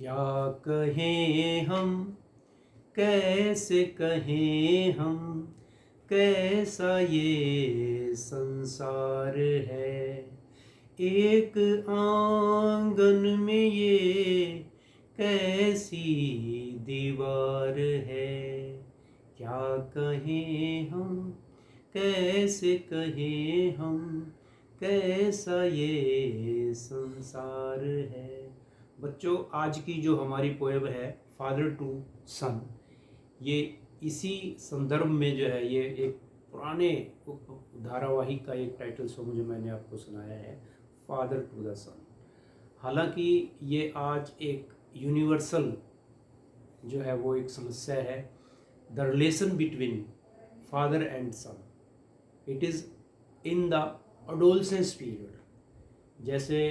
क्या कहें हम, कैसे कहें हम, कैसा ये संसार है। एक आंगन में ये कैसी दीवार है। क्या कहें हम, कैसे कहें हम, कैसा ये संसार है। बच्चों, आज की जो हमारी पोएम है फादर टू सन, ये इसी संदर्भ में जो है, ये एक पुराने धारावाहिक का एक टाइटल सॉन्ग जो मैंने आपको सुनाया है, फादर टू द सन। हालांकि ये आज एक यूनिवर्सल जो है वो एक समस्या है, the relation between father and son. It is in the adolescence period. जैसे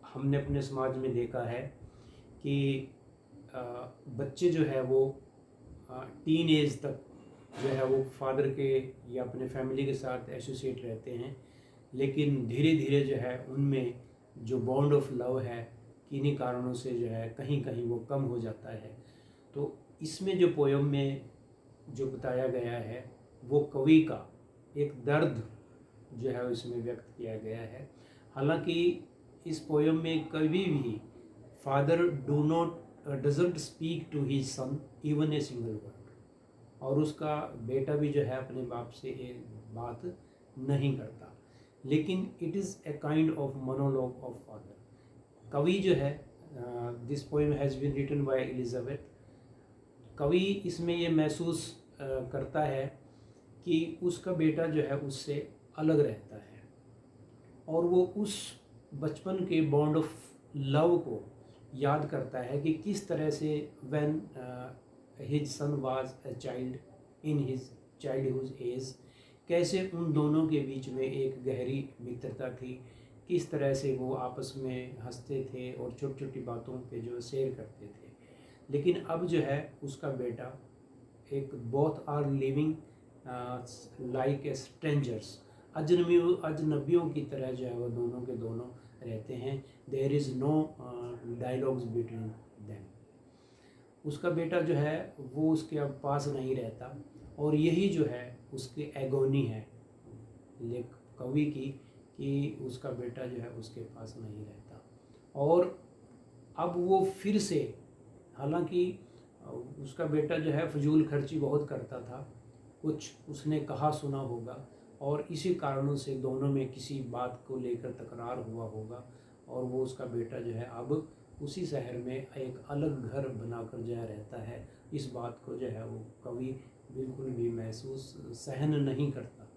हमने अपने समाज में देखा है कि बच्चे जो है वो टीन एज तक जो है वो फादर के या अपने फैमिली के साथ एसोसिएट रहते हैं, लेकिन धीरे धीरे जो है उनमें जो बॉन्ड ऑफ लव है किन्हीं कारणों से जो है कहीं कहीं वो कम हो जाता है। तो इसमें जो पोयम में जो बताया गया है वो कवि का एक दर्द जो है इसमें व्यक्त किया गया है। हालांकि इस पोयम में कभी भी father doesn't speak to his son even a single word, और उसका बेटा भी जो है अपने बाप से एक बात नहीं करता, लेकिन it is a kind of monologue of father. कवि जो है, this poem has been written by Elizabeth. कवि इसमें ये महसूस करता है कि उसका बेटा जो है उससे अलग रहता है, और वो उस बचपन के बॉन्ड ऑफ लव को याद करता है कि किस तरह से when his son was a child in his childhood age, कैसे उन दोनों के बीच में एक गहरी मित्रता थी, किस तरह से वो आपस में हंसते थे और छोटी छोटी बातों पे जो शेयर करते थे। लेकिन अब जो है उसका बेटा एक both are living like a strangers, अजनबियों की तरह जो है वो दोनों के दोनों रहते हैं। There is no dialogues between them. उसका बेटा जो है वो उसके अब पास नहीं रहता, और यही जो है उसकी एगोनी है लेख कवि की, कि उसका बेटा जो है उसके पास नहीं रहता। और अब वो फिर से, हालांकि उसका बेटा जो है फजूल खर्ची बहुत करता था, कुछ उसने कहा सुना होगा, और इसी कारणों से दोनों में किसी बात को लेकर तकरार हुआ होगा, और वो उसका बेटा जो है अब उसी शहर में एक अलग घर बनाकर जो है रहता है। इस बात को जो है वो कवि बिल्कुल भी महसूस सहन नहीं करता।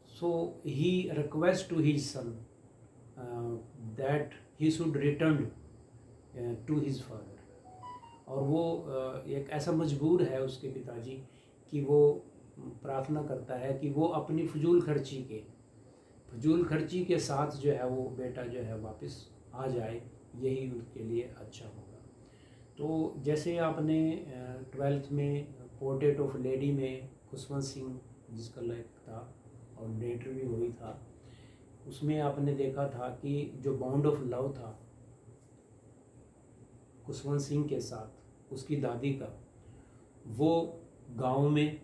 So he request to his son that he should return to his father. और वो एक ऐसा मजबूर है उसके पिताजी कि वो प्रार्थना करता है कि वो अपनी फजूल खर्ची के साथ जो है वो बेटा जो है वापस आ जाए, यही उनके लिए अच्छा होगा। तो जैसे आपने 12th में पोर्ट्रेट ऑफ लेडी में खुशवंत सिंह जिसका लेख था और डायरेक्टर भी वही था, उसमें आपने देखा था कि जो बॉन्ड ऑफ लव था खुशवंत सिंह के साथ उसकी दादी का, वो गांव में,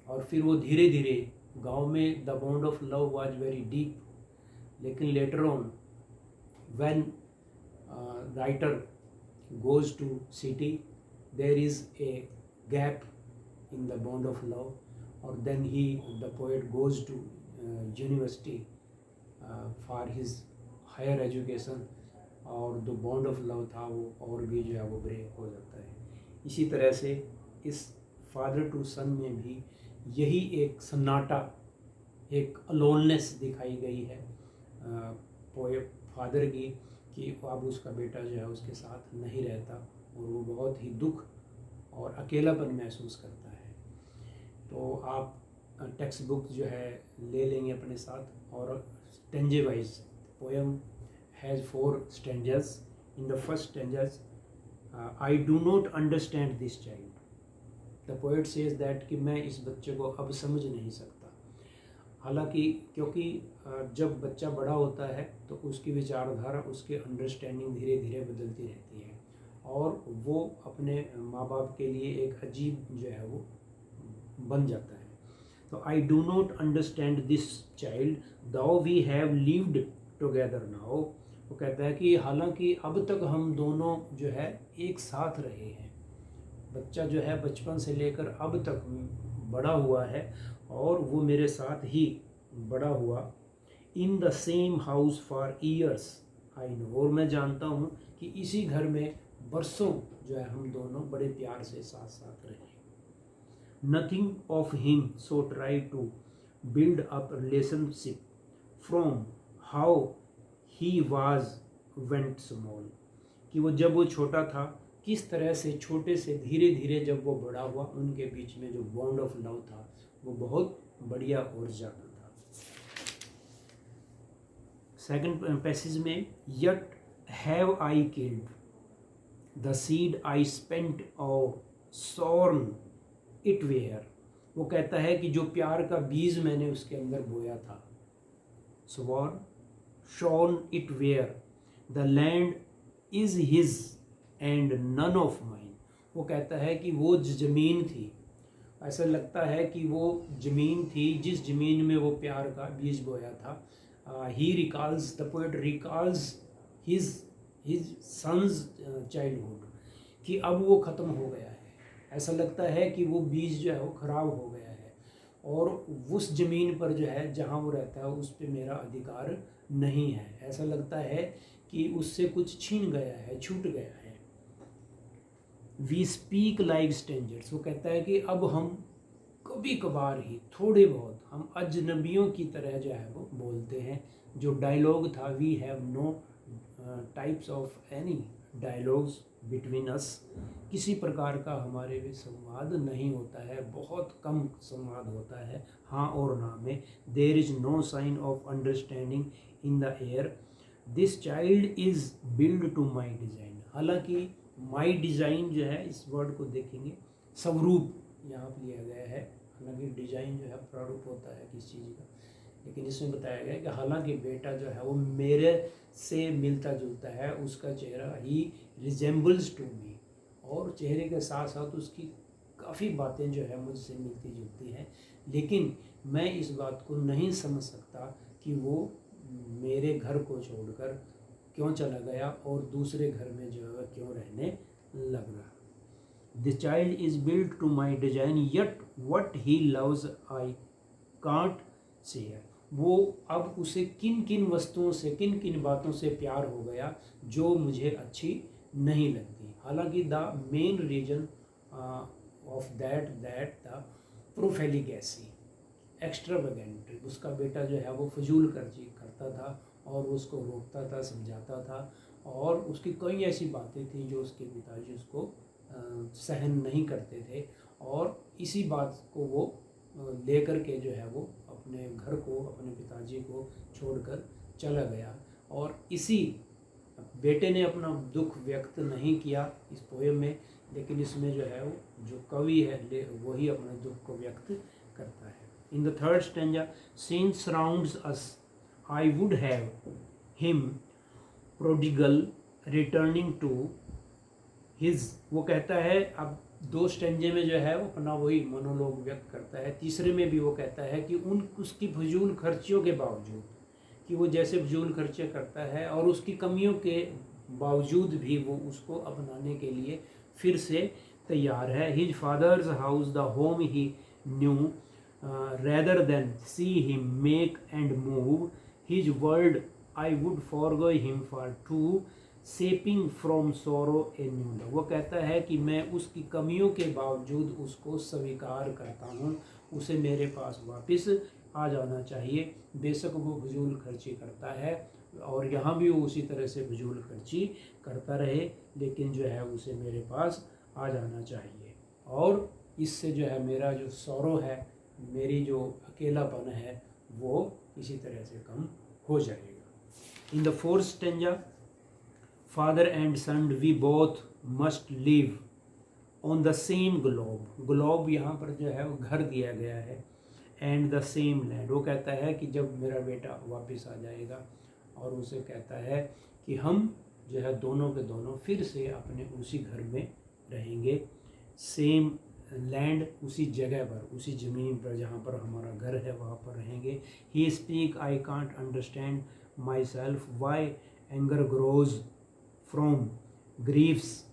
और फिर वो धीरे धीरे गांव में the bond of love was very deep, लेकिन later on when writer goes to city there is a gap in the bond of love, और then he the poet goes to university for his higher education, और जो bond of love था वो और भी जो है वो ब्रेक हो जाता है। इसी तरह से इस फादर टू सन में भी यही एक सन्नाटा, एक अलोननेस दिखाई गई है फादर की, कि अब उसका बेटा जो है उसके साथ नहीं रहता, और वो बहुत ही दुख और अकेलापन महसूस करता है। तो आप टेक्स्ट बुक जो है ले लेंगे अपने साथ, और stanza wise poem has 4 stanzas. In the first stanzas, I do not understand this child. The poet says that कि मैं इस बच्चे को अब समझ नहीं सकता। हालांकि क्योंकि जब बच्चा बड़ा होता है तो उसकी विचारधारा, उसकी अंडरस्टैंडिंग धीरे धीरे बदलती रहती है, और वो अपने माँ बाप के लिए एक अजीब जो है वो बन जाता है। तो I do not understand this child though we have lived together now. वो कहता है कि हालांकि अब तक हम दोनों जो है एक साथ रहे हैं, बच्चा जो है बचपन से लेकर अब तक बड़ा हुआ है और वो मेरे साथ ही बड़ा हुआ। In the same house for years I know, और मैं जानता हूँ कि इसी घर में बरसों जो है हम दोनों बड़े प्यार से साथ साथ रहे। Nothing of him so try to build up relationship from how he was went small, कि वो जब वो छोटा था किस तरह से छोटे से धीरे धीरे जब वो बड़ा हुआ, उनके बीच में जो बॉन्ड ऑफ लव था वो बहुत बढ़िया और ज़्यादा था। सेकंड पैसेज में, yet have I killed the seed I spent और सॉर्न इट वेयर। वो कहता है कि जो प्यार का बीज मैंने उसके अंदर बोया था, sworn shorn it were, the land is his and none of mine. वो कहता है कि वो ज़मीन थी, ऐसा लगता है कि वो ज़मीन थी जिस ज़मीन में वो प्यार का बीज बोया था। He recalls, the poet recalls his son's childhood, कि अब वो ख़त्म हो गया है। ऐसा लगता है कि वो बीज जो है वो ख़राब हो गया है और उस ज़मीन पर जो है जहाँ वो रहता है उस पर मेरा अधिकार नहीं है। ऐसा लगता है कि उससे कुछ छीन गया है, छूट गया है। We speak like strangers. वो कहता है कि अब हम कभी कभार ही थोड़े बहुत हम अजनबियों की तरह जो है वो बोलते हैं। जो डायलॉग था, we have no types of any dialogues between us, किसी प्रकार का हमारे भी संवाद नहीं होता है, बहुत कम संवाद होता है हाँ और ना में। There is no sign of understanding in the air, this child is build to my design. हालांकि माई डिज़ाइन जो है, इस वर्ड को देखेंगे स्वरूप यहाँ पर लिया गया है, हालांकि डिज़ाइन जो है प्रारूप होता है किस चीज़ का, लेकिन इसमें बताया गया कि हालांकि बेटा जो है वो मेरे से मिलता जुलता है, उसका चेहरा ही रिजेंबल्स टू मी, और चेहरे के साथ साथ उसकी काफ़ी बातें जो है मुझसे मिलती जुलती हैं, लेकिन मैं इस बात को नहीं समझ सकता कि वो मेरे घर को छोड़कर क्यों चला गया और दूसरे घर में जो है क्यों रहने लग रहा। The child is built to my design yet what he loves I can't share. वो अब उसे किन किन वस्तुओं से, किन किन बातों से प्यार हो गया जो मुझे अच्छी नहीं लगती। हालांकि the main reason of that the profligacy extravagant, उसका बेटा जो है वो फजूल खर्ची करता था और उसको रोकता था, समझाता था, और उसकी कई ऐसी बातें थी जो उसके पिताजी उसको सहन नहीं करते थे, और इसी बात को वो लेकर के जो है वो अपने घर को, अपने पिताजी को छोड़कर चला गया। और इसी बेटे ने अपना दुख व्यक्त नहीं किया इस पोएम में, लेकिन इसमें जो है वो जो कवि है वही अपने दुख को व्यक्त करता है। In the third stanza, seen surrounds us I would have him prodigal returning to his. वो कहता है, अब दो स्टेंजे में जो है वो अपना वही मोनोलॉग व्यक्त करता है। तीसरे में भी वो कहता है कि उसकी फजूल खर्चियों के बावजूद, कि वो जैसे फजूल खर्चे करता है और उसकी कमियों के बावजूद भी वो उसको अपनाने के लिए फिर से तैयार है। His father's house the home he knew rather than see him make and move his world I would forgo him for to saving from sorrow a new love. वो कहता है कि मैं उसकी कमियों के बावजूद उसको स्वीकार करता हूँ, उसे मेरे पास वापस आ जाना चाहिए। बेशक वो फजूल खर्ची करता है और यहाँ भी वो उसी तरह से फजूल खर्ची करता रहे, लेकिन जो है उसे मेरे पास आ जाना चाहिए, और इससे जो है मेरा जो सौरो है, मेरी जो अकेलापन है, वो इसी तरह से कम हो जाएगा। In the fourth stanza, father and son we both must live on the same globe. Globe यहाँ पर जो है वो घर दिया गया है, एंड द सेम लैंड। वो कहता है कि जब मेरा बेटा वापस आ जाएगा, और उसे कहता है कि हम जो है दोनों के दोनों फिर से अपने उसी घर में रहेंगे, सेम लैंड, उसी जगह पर, उसी ज़मीन पर जहाँ पर हमारा घर है वहाँ पर रहेंगे। He speak I can't understand myself why anger grows from griefs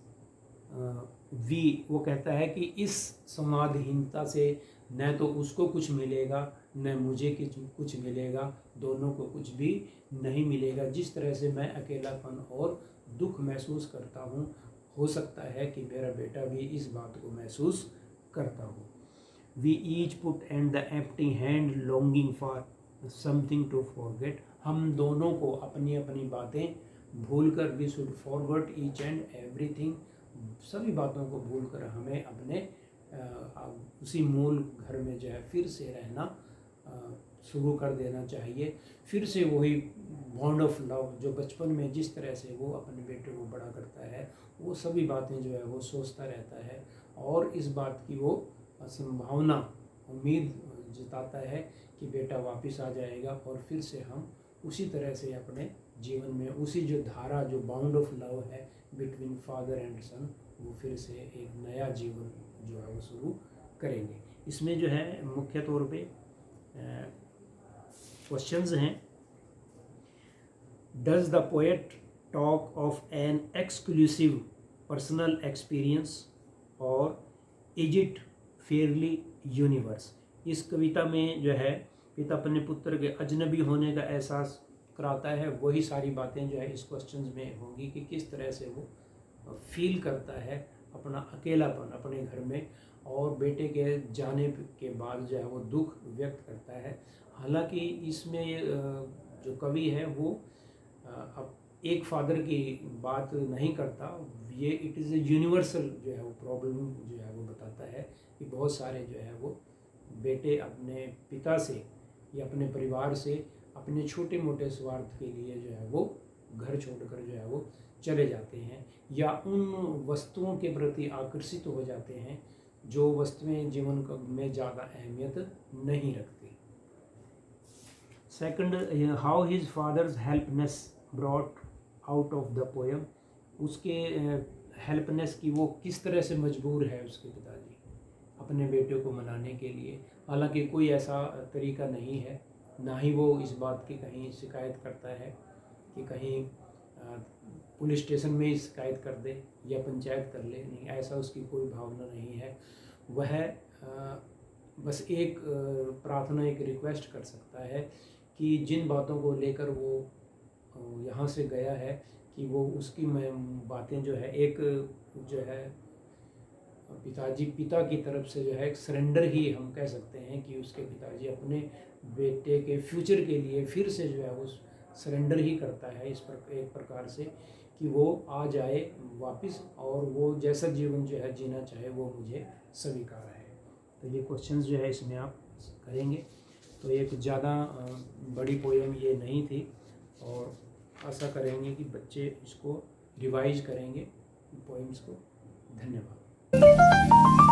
we. वो कहता है कि इस संवादहीनता से न तो उसको कुछ मिलेगा न मुझे कुछ मिलेगा, दोनों को कुछ भी नहीं मिलेगा। जिस तरह से मैं अकेलापन और दुख महसूस करता हूँ, हो सकता है कि मेरा बेटा भी इस बात को महसूस करता हो। We each put and the empty hand longing for something to forget. हम दोनों को अपनी अपनी बातें भूलकर, we should forget each and everything, सभी बातों को भूलकर हमें अपने उसी मूल घर में जो है फिर से रहना शुरू कर देना चाहिए। फिर से वही बॉन्ड ऑफ लव जो बचपन में जिस तरह से वो अपने बेटे को बड़ा करता है, वो सभी बातें जो है वो सोचता रहता है और इस बात की वो संभावना, उम्मीद जताता है कि बेटा वापस आ जाएगा और फिर से हम उसी तरह से अपने जीवन में उसी जो धारा, जो बाउंड ऑफ लव है बिटवीन फादर एंड सन, वो फिर से एक नया जीवन जो है वो शुरू करेंगे। इसमें जो है मुख्य तौर पे क्वेश्चंस हैं। Does the poet talk of an exclusive personal experience और इज इट फेयरली यूनिवर्स। इस कविता में जो है पिता अपने पुत्र के अजनबी होने का एहसास कराता है। वही सारी बातें जो है इस क्वेश्चंस में होंगी कि किस तरह से वो फील करता है अपना अकेलापन अपने घर में और बेटे के जाने के बाद जो है वो दुख व्यक्त करता है। हालांकि इसमें जो कवि है वो अब एक फादर की बात नहीं करता, ये इट इज़ ए यूनिवर्सल जो है वो प्रॉब्लम जो है वो बताता है कि बहुत सारे जो है वो बेटे अपने पिता से या अपने परिवार से अपने छोटे मोटे स्वार्थ के लिए जो है वो घर छोड़कर जो है वो चले जाते हैं या उन वस्तुओं के प्रति आकर्षित हो जाते हैं जो वस्तुएं जीवन में ज़्यादा अहमियत नहीं रखती। Second, how his father's helplessness brought out of the poem. उसके हेल्पनेस की वो किस तरह से मजबूर है उसके पिताजी अपने बेटे को मनाने के लिए। हालांकि कोई ऐसा तरीका नहीं है, ना ही वो इस बात की कहीं शिकायत करता है कि कहीं पुलिस स्टेशन में ही शिकायत कर दे या पंचायत कर ले, नहीं, ऐसा उसकी कोई भावना नहीं है। वह बस एक प्रार्थना, एक रिक्वेस्ट कर सकता है कि जिन बातों को लेकर वो यहाँ से गया है कि वो उसकी बातें जो है एक जो है पिता की तरफ से जो है एक सरेंडर ही हम कह सकते हैं कि उसके पिताजी अपने बेटे के फ्यूचर के लिए फिर से जो है वो सरेंडर ही करता है इस पर एक प्रकार से कि वो आ जाए वापस और वो जैसा जीवन जो है जीना चाहे वो मुझे स्वीकार है। तो ये क्वेश्चंस जो है इसमें आप करेंगे। तो एक ज़्यादा बड़ी पोएम ये नहीं थी और आशा करेंगे कि बच्चे इसको रिवाइज करेंगे पोएम्स को। धन्यवाद।